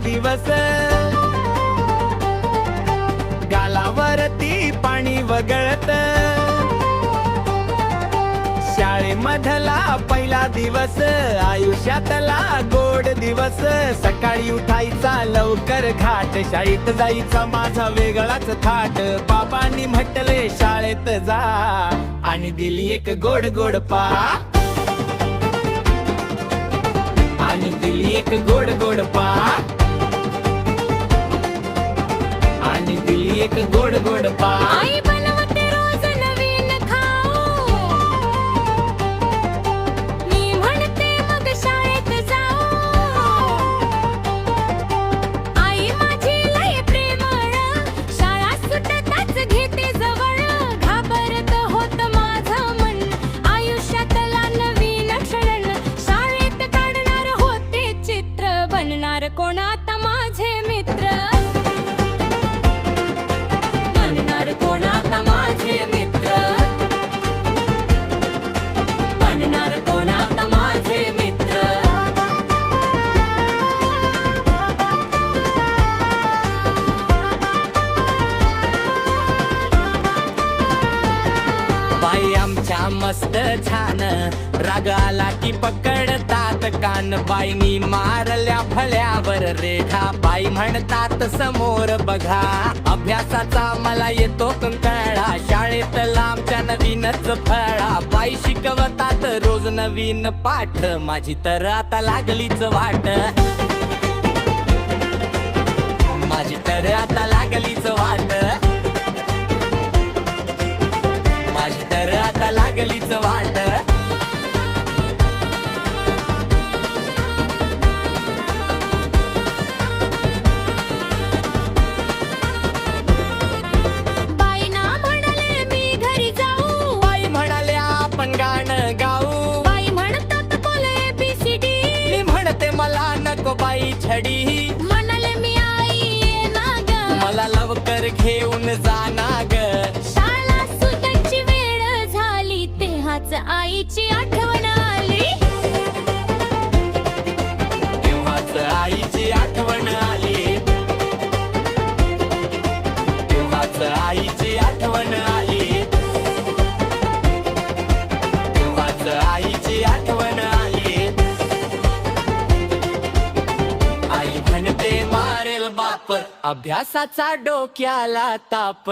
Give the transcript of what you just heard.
दिवस, गालावरती पाणी वगळत, शाळेमधला पहिला दिवस, आयुष्यातला गोड दिवस, सकाळी उठायचा लवकर घाट, शाळेत जायचा माझा वेगळाच थाट, बाबांनी म्हटले शाळेत जा आणि दिली एक गोड गोड पाट, आणि दिली एक गोड गोड पाट, आणि दिली एक गोड गोड पाट. आई बनवते रोज नवीन खाऊ, मी म्हणते मग शाळेत जाऊ. आई माझी लय प्रेमळ, शाळा सुटताच घेते जवळ, घाबरत होत माझं मन, आयुष्यातला नवीन क्षण, शाळेत काढणार होते चित्र, बनणार कोण आता माझे मित्र, बनणार कोण आता माझे मित्र, बनणार कोण आता माझे मित्र. बाई आमच्या मस्त छान, राग आला की पकडतात कान, बाईनी मारल्या फळ्यावर रेखा, बाई म्हणतात समोर बघा, अभ्यासाचा मला येतो कंटाळा, शाळेतला आमच्या नवीनच फळा, बाई शिकवतात रोज नवीन पाठ, माझी तर आता लागलीच वाट, माझी तर आता लागलीच वाट, माझी तर आता लागलीच वाट. बाईना म्हणाले मी घरी जाऊ, बाई म्हणाले आपण गाणं गाऊ, बाई म्हणतात बोल ABCD, मी म्हणते मला नको बाई छडी, म्हणाले मी आई ये ना ग, मला लवकर घेऊन जाना ग, शाळा सुटायची वेळ झाली, तेव्हाच आईची आठवण आली, तेव्हाच आईची आठवण आली, तेव्हाच आईची आठवण आली, तेव्हाच आईची आठवण आली. आई म्हणते मारेल बाप, अभ्यासाचा डोक्याला ताप,